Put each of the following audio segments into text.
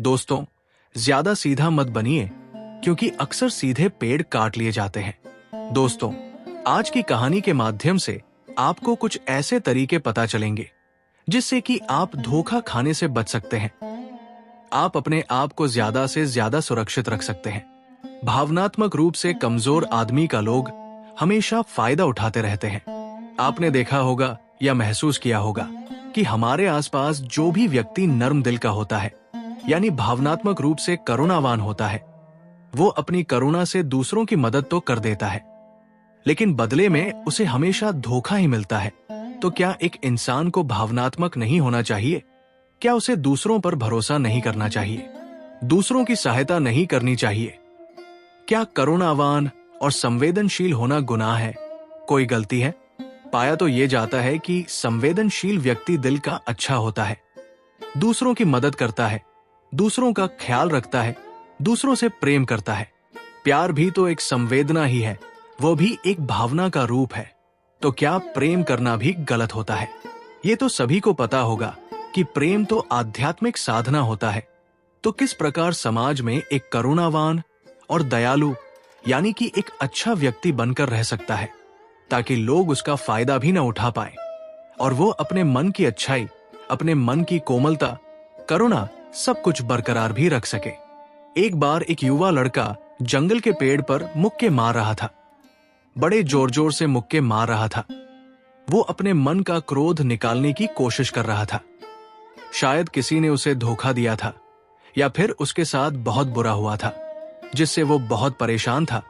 दोस्तों, ज्यादा सीधा मत बनिए, क्योंकि अक्सर सीधे पेड़ काट लिए जाते हैं। दोस्तों, आज की कहानी के माध्यम से आपको कुछ ऐसे तरीके पता चलेंगे जिससे कि आप धोखा खाने से बच सकते हैं। आप अपने आप को ज्यादा से ज्यादा सुरक्षित रख सकते हैं। भावनात्मक रूप से कमजोर आदमी का लोग हमेशा फायदा उठाते रहते हैं। आपने देखा होगा या महसूस किया होगा कि हमारे आसपास जो भी व्यक्ति नर्म दिल का होता है, यानी भावनात्मक रूप से करुणावान होता है, वो अपनी करुणा से दूसरों की मदद तो कर देता है, लेकिन बदले में उसे हमेशा धोखा ही मिलता है। तो क्या एक इंसान को भावनात्मक नहीं होना चाहिए? क्या उसे दूसरों पर भरोसा नहीं करना चाहिए? दूसरों की सहायता नहीं करनी चाहिए? क्या करुणावान और संवेदनशील होना गुनाह है, कोई गलती है? पाया तो ये जाता है कि संवेदनशील व्यक्ति दिल का अच्छा होता है, दूसरों की मदद करता है, दूसरों का ख्याल रखता है, दूसरों से प्रेम करता है। प्यार भी तो एक संवेदना ही है, वो भी एक भावना का रूप है। तो क्या प्रेम करना भी गलत होता है? ये तो सभी को पता होगा कि प्रेम तो आध्यात्मिक साधना होता है। तो किस प्रकार समाज में एक करुणावान और दयालु यानी कि एक अच्छा व्यक्ति बनकर रह सकता है, ताकि लोग उसका फायदा भी न उठा पाए और वो अपने मन की अच्छाई, अपने मन की कोमलता, करुणा सब कुछ बरकरार भी रख सके। एक बार एक युवा लड़का जंगल के पेड़ पर मुक्के मार रहा था। बड़े जोर जोर से मुक्के मार रहा था। वो अपने मन का क्रोध निकालने की कोशिश कर रहा था। शायद किसी ने उसे धोखा दिया था या फिर उसके साथ बहुत बुरा हुआ था, जिससे वो बहुत परेशान था।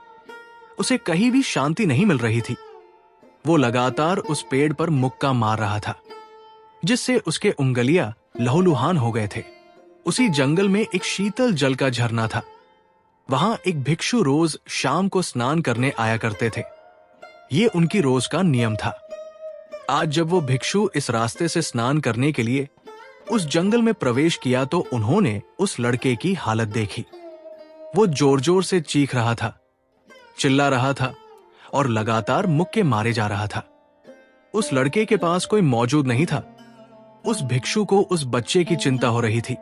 उसे कहीं भी शांति नहीं मिल रही थी। वो लगातार उस पेड़ पर मुक्का मार रहा था, जिससे उसके उंगलियां लहूलुहान हो गए थे। उसी जंगल में एक शीतल जल का झरना था। वहां एक भिक्षु रोज शाम को स्नान करने आया करते थे। ये उनकी रोज का नियम था। आज जब वो भिक्षु इस रास्ते से स्नान करने के लिए उस जंगल में प्रवेश किया तो उन्होंने उस लड़के की हालत देखी। वो जोर जोर से चीख रहा था, चिल्ला रहा था और लगातार मुक्के मारे जा रहा था। उस लड़के के पास कोई मौजूद नहीं था। उस भिक्षु को उस बच्चे की चिंता हो रही थी।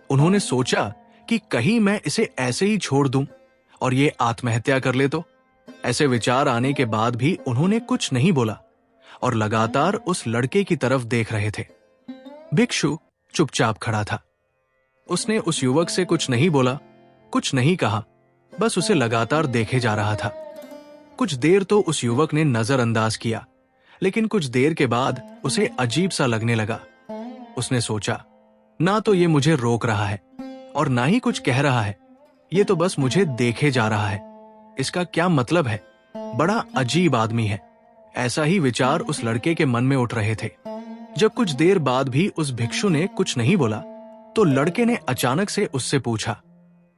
उन्होंने सोचा कि कहीं मैं इसे ऐसे ही छोड़ दूं और ये आत्महत्या कर ले तो। ऐसे विचार आने के बाद भी उन्होंने कुछ नहीं बोला और लगातार उस लड़के की तरफ देख रहे थे। भिक्षु चुपचाप खड़ा था। उसने उस युवक से कुछ नहीं बोला, कुछ नहीं कहा, बस उसे लगातार देखे जा रहा था। कुछ देर तो उस युवक ने नजरअंदाज किया, लेकिन कुछ देर के बाद उसे अजीब सा लगने लगा। उसने सोचा, ना तो ये मुझे रोक रहा है और ना ही कुछ कह रहा है, ये तो बस मुझे देखे जा रहा है। इसका क्या मतलब है? बड़ा अजीब आदमी है। ऐसा ही विचार उस लड़के के मन में उठ रहे थे। जब कुछ देर बाद भी उस भिक्षु ने कुछ नहीं बोला, तो लड़के ने अचानक से उससे पूछा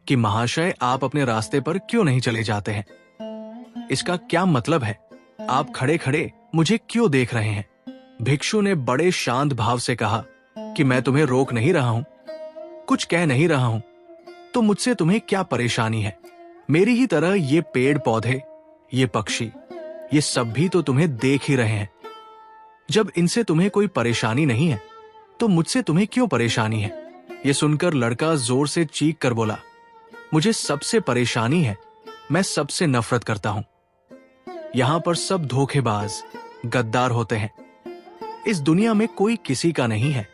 कि महाशय, आप अपने रास्ते पर क्यों नहीं चले जाते हैं? इसका क्या मतलब है? आप खड़े खड़े मुझे क्यों देख रहे हैं? भिक्षु ने बड़े शांत भाव से कहा कि मैं तुम्हें रोक नहीं रहा हूं, कुछ कह नहीं रहा हूं, तो मुझसे तुम्हें क्या परेशानी है? मेरी ही तरह ये पेड़ पौधे, ये पक्षी, ये सब भी तो तुम्हें देख ही रहे हैं। जब इनसे तुम्हें कोई परेशानी नहीं है, तो मुझसे तुम्हें क्यों परेशानी है? ये सुनकर लड़का जोर से चीख कर बोला, मुझे सबसे परेशानी है, मैं सबसे नफरत करता हूं। यहां पर सब धोखेबाज, गद्दार होते हैं। इस दुनिया में कोई किसी का नहीं है।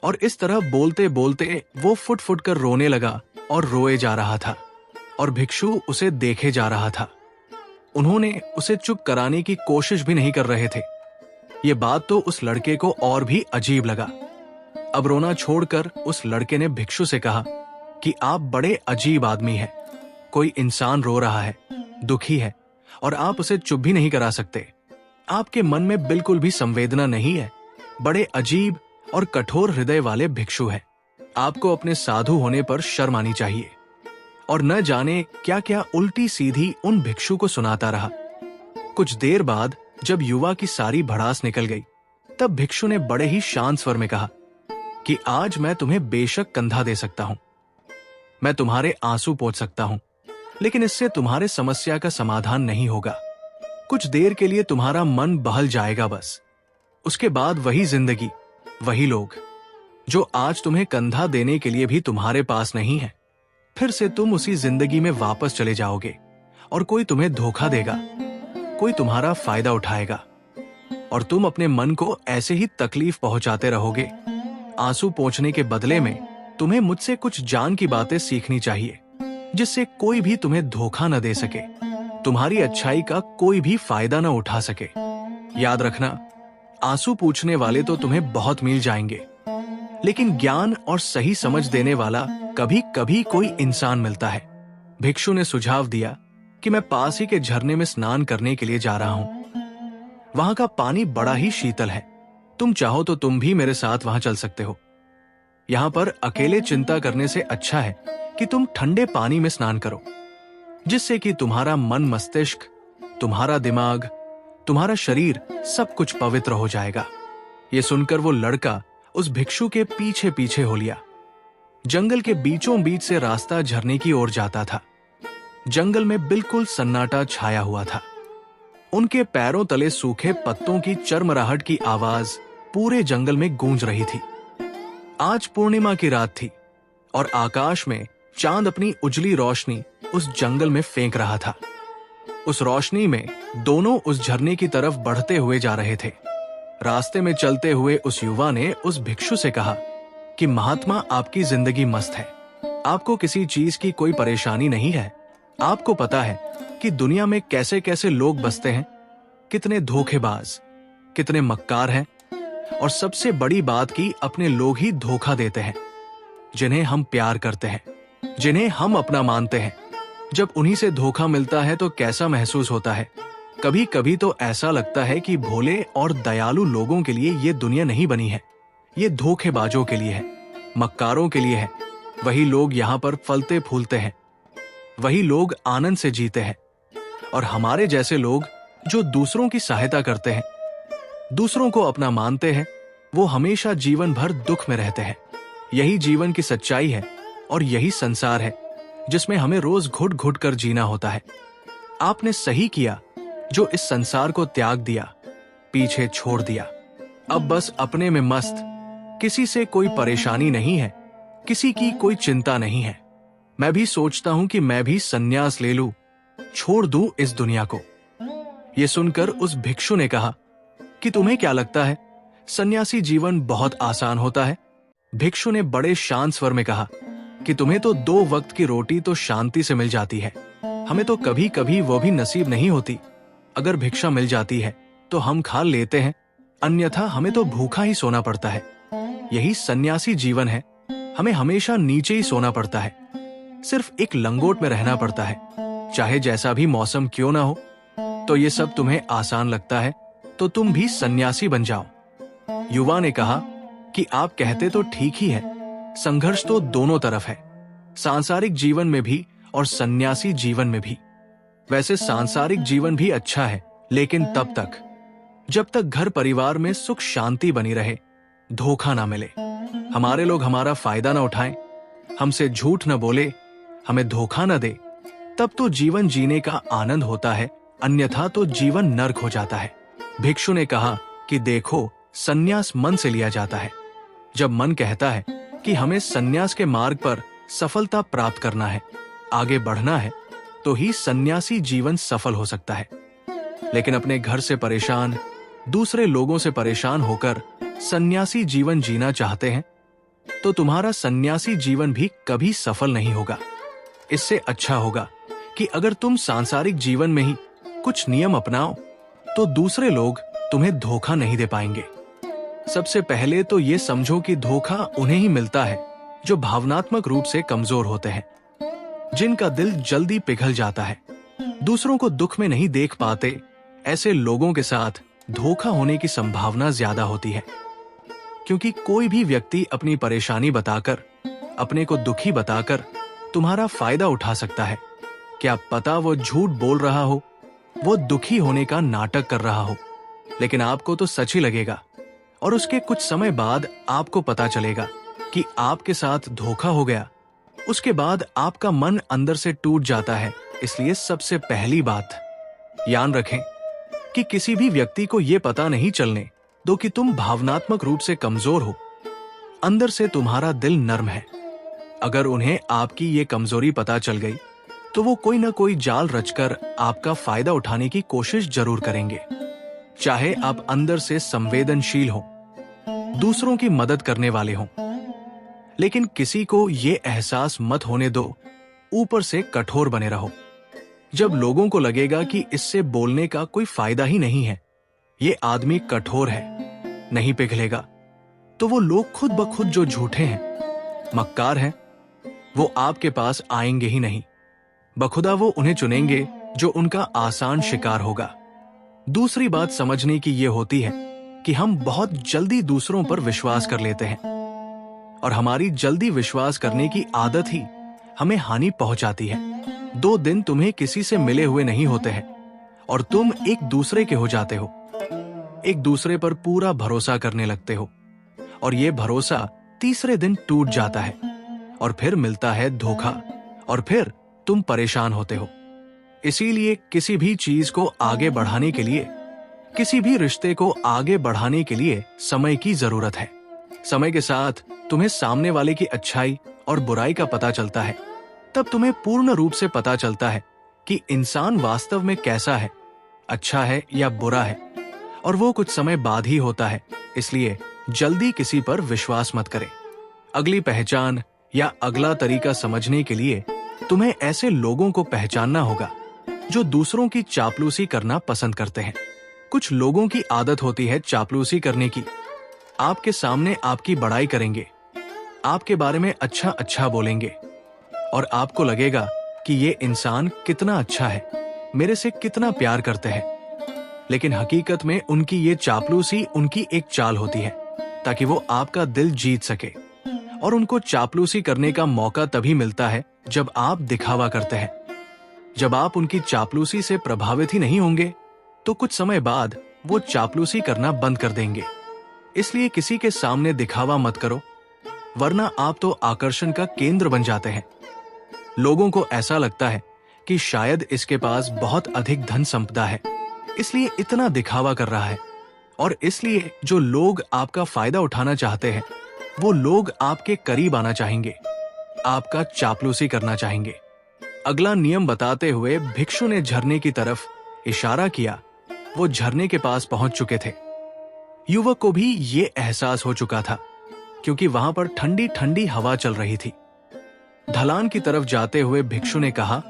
और इस तरह बोलते बोलते वो फुट फुट कर रोने लगा और रोए जा रहा था और भिक्षु उसे देखे जा रहा था। उन्होंने उसे चुप कराने की कोशिश भी नहीं कर रहे थे। ये बात तो उस लड़के को और भी अजीब लगा। अब रोना छोड़कर उस लड़के ने भिक्षु से कहा कि आप बड़े अजीब आदमी हैं। कोई इंसान रो रहा है, दुखी है, और आप उसे चुप भी नहीं करा सकते। आपके मन में बिल्कुल भी संवेदना नहीं है। बड़े अजीब और कठोर हृदय वाले भिक्षु हैं। आपको अपने साधु होने पर शर्म आनी चाहिए। और न जाने क्या क्या उल्टी सीधी उन भिक्षु को सुनाता रहा। कुछ देर बाद जब युवा की सारी भड़ास निकल गई, तब भिक्षु ने बड़े ही शांत स्वर में कहा कि आज मैं तुम्हें बेशक कंधा दे सकता हूं, मैं तुम्हारे आंसू पोंछ सकता हूं, लेकिन इससे तुम्हारे समस्या का समाधान नहीं होगा। कुछ देर के लिए तुम्हारा मन बहल जाएगा बस। उसके बाद वही जिंदगी, वही लोग। जो आज तुम्हें कंधा देने के लिए भी तुम्हारे पास नहीं है। फिर से तुम उसी जिंदगी में वापस चले जाओगे और कोई तुम्हें धोखा देगा, कोई तुम्हारा फायदा उठाएगा और तुम अपने मन को ऐसे ही तकलीफ पहुंचाते रहोगे। आंसू पोंछने के बदले में तुम्हें मुझसे कुछ जान की बातें सीखनी चाहिए, जिससे कोई भी तुम्हें धोखा न दे सके, तुम्हारी अच्छाई का कोई भी फायदा न उठा सके। याद रखना, आंसू पूछने वाले तो तुम्हें बहुत मिल जाएंगे, लेकिन ज्ञान और सही समझ देने वाला कभी कभी कोई इंसान मिलता है। भिक्षु ने सुझाव दिया कि मैं पास ही के झरने में स्नान करने के लिए जा रहा हूं। वहां का पानी बड़ा ही शीतल है। तुम चाहो तो तुम भी मेरे साथ वहां चल सकते हो। यहां पर अकेले चिंता करने से अच्छा है कि तुम ठंडे पानी में स्नान करो, जिससे कि तुम्हारा मन मस्तिष्क, तुम्हारा दिमाग, तुम्हारा शरीर सब कुछ पवित्र हो जाएगा। ये सुनकर वो लड़का उस भिक्षु के पीछे पीछे हो लिया। जंगल के बीचों बीच से रास्ता झरने की ओर जाता था। जंगल में बिल्कुल सन्नाटा छाया हुआ था। उनके पैरों तले सूखे पत्तों की चरमराहट की आवाज पूरे जंगल में गूंज रही थी। आज पूर्णिमा की रात थी और आकाश में चांद अपनी उजली रोशनी उस जंगल में फेंक रहा था। उस रोशनी में दोनों उस झरने की तरफ बढ़ते हुए जा रहे थे। रास्ते में चलते हुए उस युवा ने उस भिक्षु से कहा कि महात्मा, आपकी जिंदगी मस्त है, आपको किसी चीज की कोई परेशानी नहीं है। आपको पता है कि दुनिया में कैसे कैसे लोग बसते हैं, कितने धोखेबाज, कितने मक्कार हैं, और सबसे बड़ी बात कि अपने लोग ही धोखा देते हैं, जिन्हें हम प्यार करते हैं, जिन्हें हम अपना मानते हैं। जब उन्हीं से धोखा मिलता है तो कैसा महसूस होता है। कभी कभी तो ऐसा लगता है कि भोले और दयालु लोगों के लिए ये दुनिया नहीं बनी है, ये धोखेबाजों के लिए है, मक्कारों के लिए है। वही लोग यहाँ पर फलते फूलते हैं, वही लोग आनंद से जीते हैं, और हमारे जैसे लोग जो दूसरों की सहायता करते हैं, दूसरों को अपना मानते हैं, वो हमेशा जीवन भर दुख में रहते हैं। यही जीवन की सच्चाई है और यही संसार है जिसमें हमें रोज घुट घुट कर जीना होता है। आपने सही किया जो इस संसार को त्याग दिया, पीछे छोड़ दिया। अब बस अपने में मस्त, किसी से कोई परेशानी नहीं है, किसी की कोई चिंता नहीं है। मैं भी सोचता हूं कि मैं भी संन्यास ले लूं, छोड़ दूं इस दुनिया को। यह सुनकर उस भिक्षु ने कहा कि तुम्हें क्या लगता है, सन्यासी जीवन बहुत आसान होता है? भिक्षु ने बड़े शांत स्वर में कहा कि तुम्हें तो 2 वक्त की रोटी तो शांति से मिल जाती है, हमें तो कभी कभी वो भी नसीब नहीं होती। अगर भिक्षा मिल जाती है तो हम खा लेते हैं, अन्यथा हमें तो भूखा ही सोना पड़ता है। यही सन्यासी जीवन है, हमें हमेशा नीचे ही सोना पड़ता है, सिर्फ एक लंगोट में रहना पड़ता है, चाहे जैसा भी मौसम क्यों ना हो। तो ये सब तुम्हें आसान लगता है तो तुम भी सन्यासी बन जाओ। युवा ने कहा कि आप कहते तो ठीक ही है, संघर्ष तो दोनों तरफ है, सांसारिक जीवन में भी और सन्यासी जीवन में भी। वैसे सांसारिक जीवन भी अच्छा है, लेकिन तब तक जब तक घर परिवार में सुख शांति बनी रहे, धोखा ना मिले, हमारे लोग हमारा फायदा ना उठाएं, हमसे झूठ न बोले, हमें धोखा न दे, तब तो जीवन जीने का आनंद होता है, अन्यथा तो जीवन नर्क हो जाता है। भिक्षु ने कहा कि देखो, सन्यास मन से लिया जाता है। जब मन कहता है कि हमें सन्यास के मार्ग पर सफलता प्राप्त करना है, आगे बढ़ना है, तो ही सन्यासी जीवन सफल हो सकता है। लेकिन अपने घर से परेशान, दूसरे लोगों से परेशान होकर सन्यासी जीवन जीना चाहते हैं तो तुम्हारा सन्यासी जीवन भी कभी सफल नहीं होगा। इससे अच्छा होगा कि अगर तुम सांसारिक जीवन में ही कुछ नियम अपनाओ तो दूसरे लोग तुम्हें धोखा नहीं दे पाएंगे। सबसे पहले तो ये समझो कि धोखा उन्हें ही मिलता है जो भावनात्मक रूप से कमजोर होते हैं, जिनका दिल जल्दी पिघल जाता है, दूसरों को दुख में नहीं देख पाते। ऐसे लोगों के साथ धोखा होने की संभावना ज्यादा होती है, क्योंकि कोई भी व्यक्ति अपनी परेशानी बताकर, अपने को दुखी बताकर तुम्हारा फायदा उठा सकता है। क्या पता वो झूठ बोल रहा हो, वो दुखी होने का नाटक कर रहा हो, लेकिन आपको तो सच ही लगेगा और उसके कुछ समय बाद आपको पता चलेगा कि आपके साथ धोखा हो गया। उसके बाद आपका मन अंदर से टूट जाता है। इसलिए सबसे पहली बात याद रखें कि किसी भी व्यक्ति को यह पता नहीं चलने दो कि तुम भावनात्मक रूप से कमजोर हो अंदर से तुम्हारा दिल नर्म है। अगर उन्हें आपकी ये कमजोरी पता चल गई तो वो कोई ना कोई जाल रचकर आपका फायदा उठाने की कोशिश जरूर करेंगे। चाहे आप अंदर से संवेदनशील हो, दूसरों की मदद करने वाले हों, लेकिन किसी को ये एहसास मत होने दो ऊपर से कठोर बने रहो। जब लोगों को लगेगा कि इससे बोलने का कोई फायदा ही नहीं है, ये आदमी कठोर है, नहीं पिघलेगा, तो वो लोग खुद ब खुद जो झूठे हैं, मक्कार हैं, वो आपके पास आएंगे ही नहीं। बखुदा वो उन्हें चुनेंगे जो उनका आसान शिकार होगा। दूसरी बात समझने की ये होती है कि हम बहुत जल्दी दूसरों पर विश्वास कर लेते हैं और हमारी जल्दी विश्वास करने की आदत ही हमें हानि पहुंचाती है। 2 दिन तुम्हें किसी से मिले हुए नहीं होते हैं और तुम एक दूसरे के हो जाते हो, एक दूसरे पर पूरा भरोसा करने लगते हो और ये भरोसा तीसरे दिन टूट जाता है और फिर मिलता है धोखा और फिर तुम परेशान होते हो। इसीलिए किसी भी चीज को आगे बढ़ाने के लिए, किसी भी रिश्ते को आगे बढ़ाने के लिए समय की जरूरत है। समय के साथ तुम्हें सामने वाले की अच्छाई और बुराई का पता चलता है। तब तुम्हें पूर्ण रूप से पता चलता है कि इंसान वास्तव में कैसा है, अच्छा है या बुरा है, और वो कुछ समय बाद ही होता है। इसलिए जल्दी किसी पर विश्वास मत करें। अगली पहचान या अगला तरीका समझने के लिए तुम्हें ऐसे लोगों को पहचानना होगा जो दूसरों की चापलूसी करना पसंद करते हैं। कुछ लोगों की आदत होती है चापलूसी करने की। आपके सामने आपकी बड़ाई करेंगे, आपके बारे में अच्छा अच्छा बोलेंगे और आपको लगेगा कि ये इंसान कितना अच्छा है, मेरे से कितना प्यार करते हैं। लेकिन हकीकत में उनकी ये चापलूसी उनकी एक चाल होती है ताकि वो आपका दिल जीत सके। और उनको चापलूसी करने का मौका तभी मिलता है जब आप दिखावा करते हैं। जब आप उनकी चापलूसी से प्रभावित ही नहीं होंगे तो कुछ समय बाद वो चापलूसी करना बंद कर देंगे। इसलिए किसी के सामने दिखावा मत करो, वरना आप तो आकर्षण का केंद्र बन जाते हैं। लोगों को ऐसा लगता है कि शायद इसके पास बहुत अधिक धन संपदा है, इसलिए इतना दिखावा कर रहा है, और इसलिए जो लोग आपका फायदा उठाना चाहते हैं वो लोग आपके करीब आना चाहेंगे, आपका चापलूसी करना चाहेंगे। अगला नियम बताते हुए भिक्षु ने झरने की तरफ इशारा किया। वो झरने के पास पहुंच चुके थे। युवक को भी ये एहसास हो चुका था क्योंकि वहां पर ठंडी ठंडी हवा चल रही थी। ढलान की तरफ जाते हुए भिक्षु ने कहा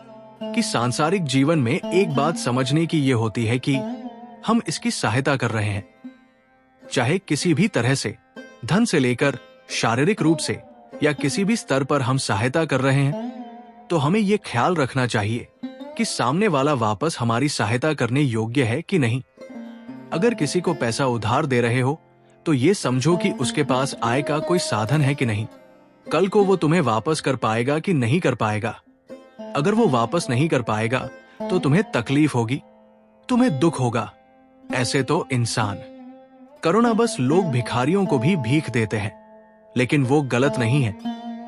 कि सांसारिक जीवन में एक बात समझने की ये होती है कि हम इसकी सहायता कर रहे हैं, चाहे किसी भी तरह से, धन से लेकर शारीरिक रूप से या किसी भी स्तर पर हम सहायता कर रहे हैं, तो हमें यह ख्याल रखना चाहिए कि सामने वाला वापस हमारी सहायता करने योग्य है कि नहीं। अगर किसी को पैसा उधार दे रहे हो तो ये समझो कि उसके पास आय का कोई साधन है कि नहीं। कल को वो तुम्हें वापस कर पाएगा कि नहीं कर पाएगा। अगर वो वापस नहीं कर पाएगा तो तुम्हें तकलीफ होगी, तुम्हें दुख होगा। ऐसे तो इंसान करुणाबस लोग भिखारियों को भी भीख देते हैं, लेकिन वो गलत नहीं है,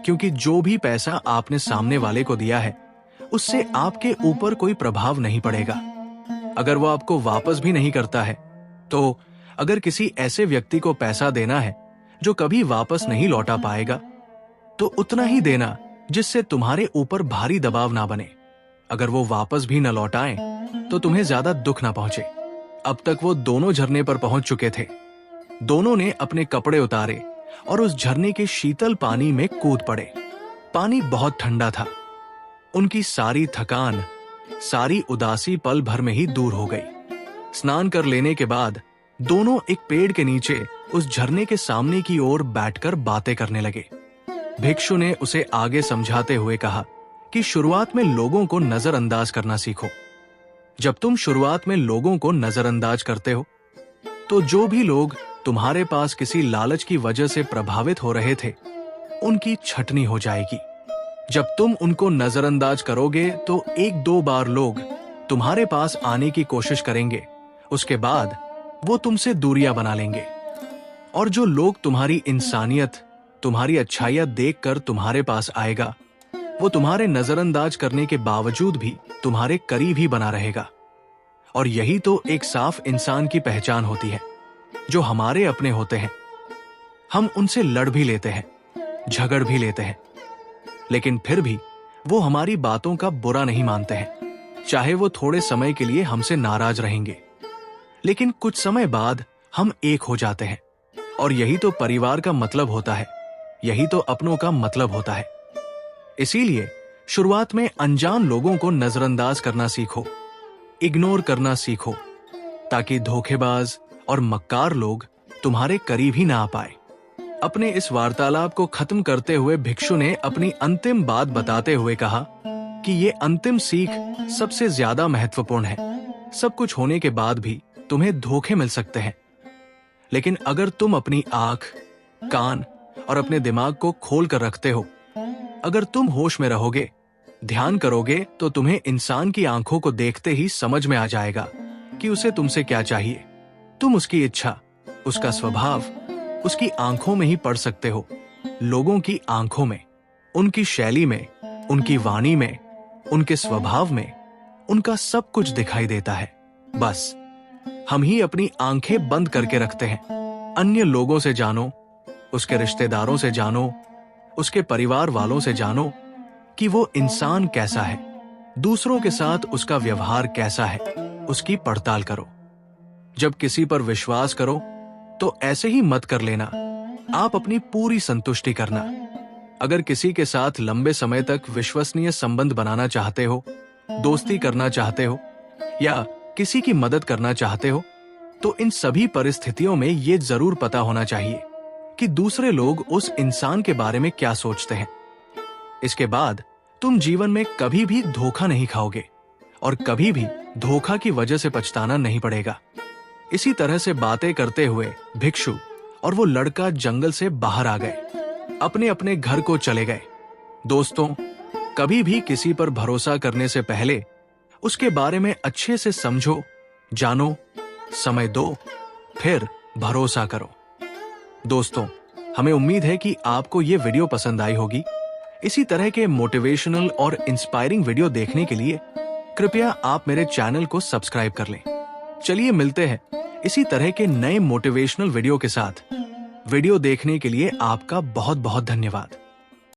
क्योंकि जो भी पैसा आपने सामने वाले को दिया है उससे आपके ऊपर कोई प्रभाव नहीं पड़ेगा। अगर वो आपको वापस भी नहीं करता है तो अगर किसी ऐसे व्यक्ति को पैसा देना है जो कभी वापस नहीं लौटा पाएगा तो उतना ही देना जिससे तुम्हारे ऊपर भारी दबाव ना बने। अगर वो वापस भी न लौटाएं तो तुम्हें ज्यादा दुख ना पहुंचे। अब तक वो दोनों झरने पर पहुंच चुके थे। दोनों ने अपने कपड़े उतारे और उस झरने के शीतल पानी में कूद पड़े। पानी बहुत ठंडा था। उनकी सारी थकान, सारी उदासी पल भर में ही दूर हो गई। स्नान कर लेने के बाद दोनों एक पेड़ के नीचे उस झरने के सामने की ओर बैठकर बातें करने लगे। भिक्षु ने उसे आगे समझाते हुए कहा कि शुरुआत में लोगों को नजरअंदाज करना सीखो। जब तुम शुरुआत में लोगों को नजरअंदाज करते हो तो जो भी लोग तुम्हारे पास किसी लालच की वजह से प्रभावित हो रहे थे उनकी छटनी हो जाएगी। जब तुम उनको नजरअंदाज करोगे तो 1-2 बार लोग तुम्हारे पास आने की कोशिश करेंगे, उसके बाद वो तुमसे दूरियां बना लेंगे। और जो लोग तुम्हारी इंसानियत, तुम्हारी अच्छाइयां देखकर तुम्हारे पास आएगा, वो तुम्हारे नजरअंदाज करने के बावजूद भी तुम्हारे करीब ही बना रहेगा। और यही तो एक साफ इंसान की पहचान होती है, जो हमारे अपने होते हैं। हम उनसे लड़ भी लेते हैं, झगड़ भी लेते हैं, लेकिन फिर भी वो हमारी बातों का बुरा नहीं मानते हैं। चाहे वो थोड़े समय के लिए हमसे नाराज रहेंगे, लेकिन कुछ समय बाद हम एक हो जाते हैं। और यही तो परिवार का मतलब होता है, यही तो अपनों का मतलब होता है। इसीलिए शुरुआत में अनजान लोगों को नजरअंदाज करना सीखो, इग्नोर करना सीखो, ताकि धोखेबाज और मक्कार लोग तुम्हारे करीब ही ना आ पाए। अपने इस वार्तालाप को खत्म करते हुए भिक्षु ने अपनी अंतिम बात बताते हुए कहा कि ये अंतिम सीख सबसे ज्यादा महत्वपूर्ण है। सब कुछ होने के बाद भी तुम्हें धोखे मिल सकते हैं, लेकिन अगर तुम अपनी आंख, कान और अपने दिमाग को खोल कर रखते हो, अगर तुम होश में रहोगे, ध्यान करोगे, तो तुम्हें इंसान की आंखों को देखते ही समझ में आ जाएगा कि उसे तुमसे क्या चाहिए। तुम उसकी इच्छा, उसका स्वभाव उसकी आंखों में ही पढ़ सकते हो, लोगों की आंखों में, उनकी शैली में, उनकी वाणी में, उनके स्वभाव में, उनका सब कुछ दिखाई देता है। बस हम ही अपनी आंखें बंद करके रखते हैं। अन्य लोगों से जानो, उसके रिश्तेदारों से जानो, उसके परिवार वालों से जानो कि वो इंसान कैसा है, दूसरों के साथ उसका व्यवहार कैसा है, उसकी पड़ताल करो। जब किसी पर विश्वास करो तो ऐसे ही मत कर लेना, आप अपनी पूरी संतुष्टि करना। अगर किसी के साथ लंबे समय तक विश्वसनीय संबंध बनाना चाहते हो, दोस्ती करना चाहते हो या किसी की मदद करना चाहते हो, तो इन सभी परिस्थितियों में ये जरूर पता होना चाहिए कि दूसरे लोग उस इंसान के बारे में क्या सोचते हैं। इसके बाद तुम जीवन में कभी भी धोखा नहीं खाओगे और कभी भी धोखा की वजह से पछताना नहीं पड़ेगा। इसी तरह से बातें करते हुए भिक्षु और वो लड़का जंगल से बाहर आ गए, अपने अपने घर को चले गए। दोस्तों, कभी भी किसी पर भरोसा करने से पहले उसके बारे में अच्छे से समझो, जानो, समय दो, फिर भरोसा करो। दोस्तों, हमें उम्मीद है कि आपको ये वीडियो पसंद आई होगी। इसी तरह के मोटिवेशनल और इंस्पायरिंग वीडियो देखने के लिए कृपया आप मेरे चैनल को सब्सक्राइब कर लें। चलिए मिलते हैं इसी तरह के नए मोटिवेशनल वीडियो के साथ। वीडियो देखने के लिए आपका बहुत बहुत धन्यवाद।